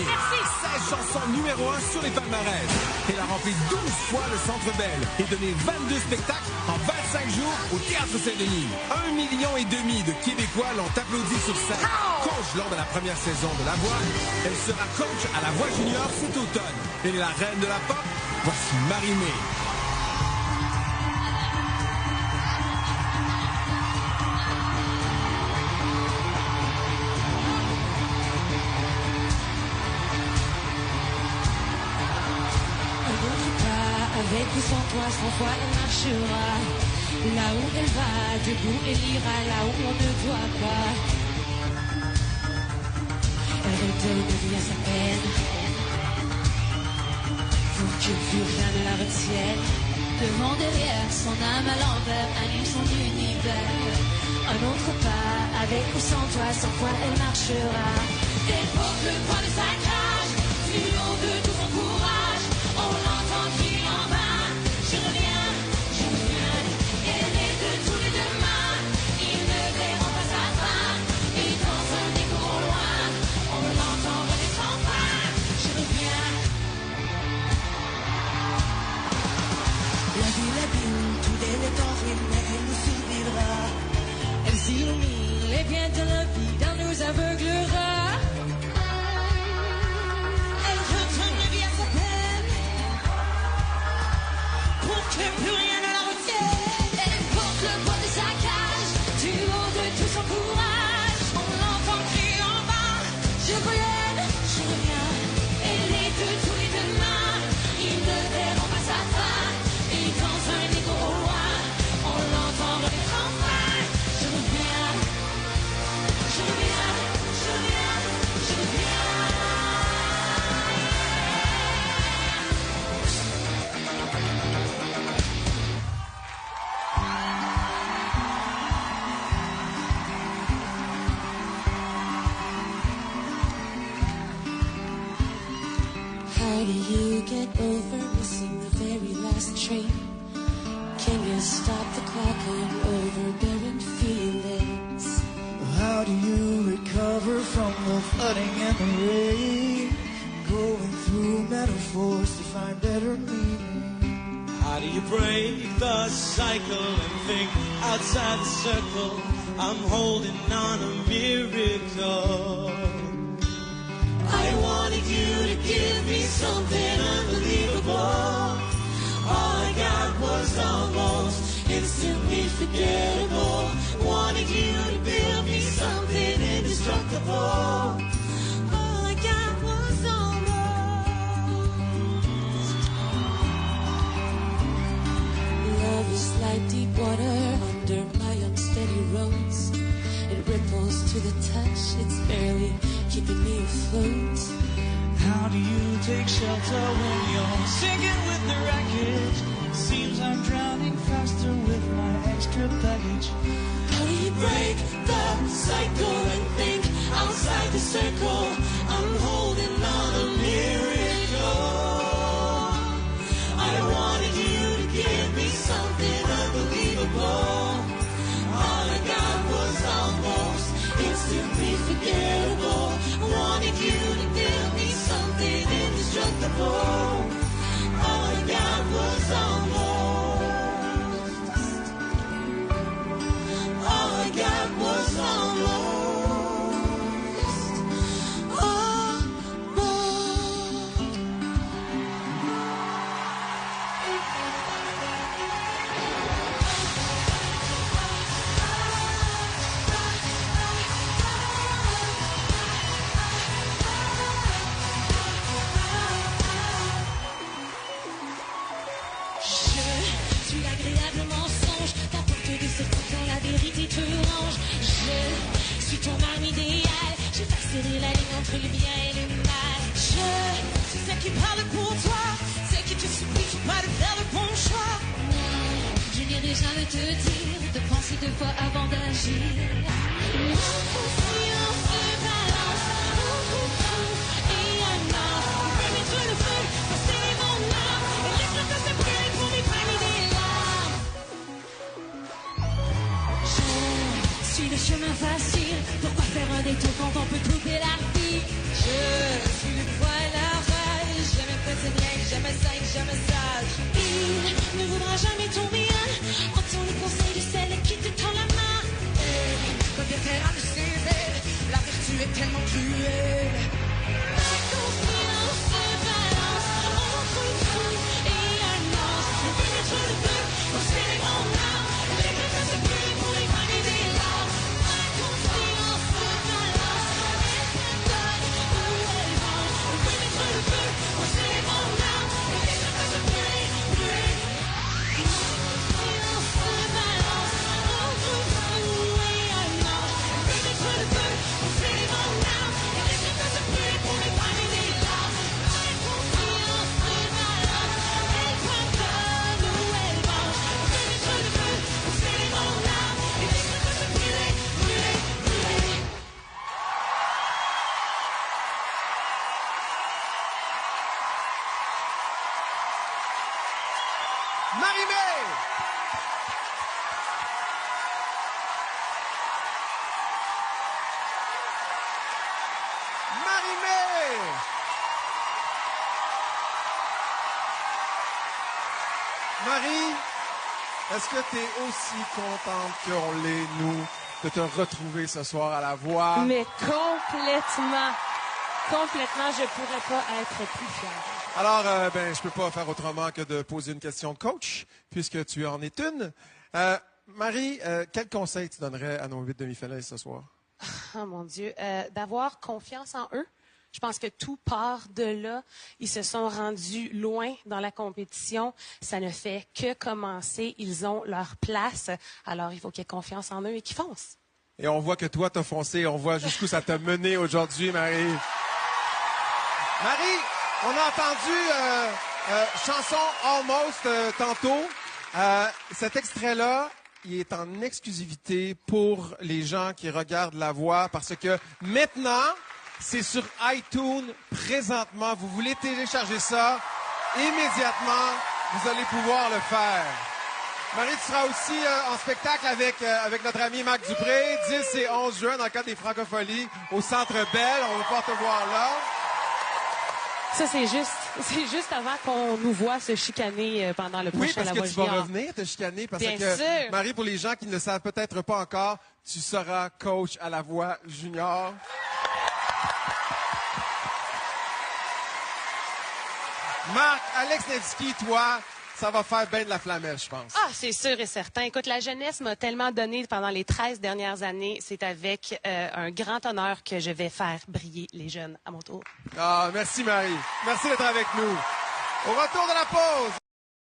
Marimé. 16 chansons numéro 1 sur les palmarès. Elle a rempli 12 fois le Centre Bell et donné 22 spectacles en 25 jours au Théâtre Saint-Denis. 1,5 million de Québécois l'ont applaudi sur scène. Coach lors de la première saison de La Voix, elle sera coach à La Voix Junior cet automne. Elle est la reine de la pop. Voici Marimé. Avec ou sans toi, 100 fois elle marchera. Là où elle va, debout elle ira, là où on ne voit pas. Elle redonne vie à sa peine, pour que plus rien ne la retienne. Devant, derrière, son âme à l'envers, anime son univers. Un autre pas, avec ou sans toi, 100 fois elle marchera. Elle porte le poids de sa cage, du haut de tout son courage. On l'entend crier en bas, je reviens, elle est de tous les demain, ils ne verront pas sa fin, et dans un écho au loin, on l'entend rêver sans fin, je reviens. La ville, tout elle est en rime, mais elle nous survivra, elle s'illumine, les biens de la vie, dans nous aveuglera. Que plus rien ne la retienne. Elle porte le poids de sa cage, du haut de tout son courage. On l'entend crier en bas, je reviens. Elle est de tous les demain, ils ne verront pas sa fin. Et dans un écho au loin, on l'entend rêver sans fin. Je reviens. How do you get over missing the very last train? Can you stop the clock on overbearing feelings? How do you recover from the flooding and the rain? Going through metaphors to find better meaning. How do you break the cycle and think outside the circle? I'm holding on a miracle. I wanted you to give me something unbelievable. All I got was almost instantly forgettable. Wanted you to build me something indestructible. All I got was almost. Love is like deep water under my unsteady roads. It ripples to the touch, it's barely keeping me afloat. How do you take shelter when you're sinking with the wreckage? Seems I'm drowning faster with my extra baggage. How do you break the cycle and think outside the circle? I'm holding on a miracle. I wanted you to give me something unbelievable. All I got was almost instantly forgettable. Wanted you to give me something indestructible. All I got was almost. All I got was almost. Je suis ton âme idéale, j'ai passé la ligne entre le bien et le mal. Je suis celle qui parle pour toi, celle qui te supplie pas de faire le bon choix. Non, je n'irai jamais te dire de penser deux fois avant d'agir. Notre silence se balance, et un an, on peut mettre le feu, passer mon âme, et laisse-le te séparer pour vivre des larmes. Je suis le chemin facile, pourquoi faire un détour quand on peut couper la vie? Je suis le Marie-Mé! Marie-Mé! Marie, est-ce que tu es aussi contente qu'on l'est, nous, de te retrouver ce soir à la voix? Mais complètement. Complètement, je pourrais pas être plus fière. Alors, je peux pas faire autrement que de poser une question de coach, puisque tu en es une. Marie, quel conseil tu donnerais à nos 8 demi-finalistes ce soir? Oh mon Dieu, d'avoir confiance en eux. Je pense que tout part de là. Ils se sont rendus loin dans la compétition. Ça ne fait que commencer. Ils ont leur place. Alors, il faut qu'ils aient confiance en eux et qu'ils foncent. Et on voit que toi, t'as foncé. On voit jusqu'où ça t'a mené aujourd'hui, Marie. Marie, on a entendu chanson Almost tantôt. Cet extrait-là, il est en exclusivité pour les gens qui regardent La Voix parce que maintenant, c'est sur iTunes présentement. Vous voulez télécharger ça immédiatement, vous allez pouvoir le faire. Marie, tu seras aussi en spectacle avec notre ami Marc Dupré, 10 et 11 juin, dans le cadre des Francopholies, au Centre Bell. On va pouvoir te voir là. Ça, c'est juste avant qu'on nous voit se chicaner pendant le prochain La Voix Oui, parce que tu vas junior. revenir te chicaner parce Bien que, sûr. Marie, pour les gens qui ne le savent peut-être pas encore, tu seras coach à La Voix junior. Marc, Alex Nevsky, toi, ça va faire bien de la flamèche, je pense. Ah, c'est sûr et certain. Écoute, la jeunesse m'a tellement donné pendant les 13 dernières années. C'est avec un grand honneur que je vais faire briller les jeunes à mon tour. Ah, merci Marie. Merci d'être avec nous. Au retour de la pause.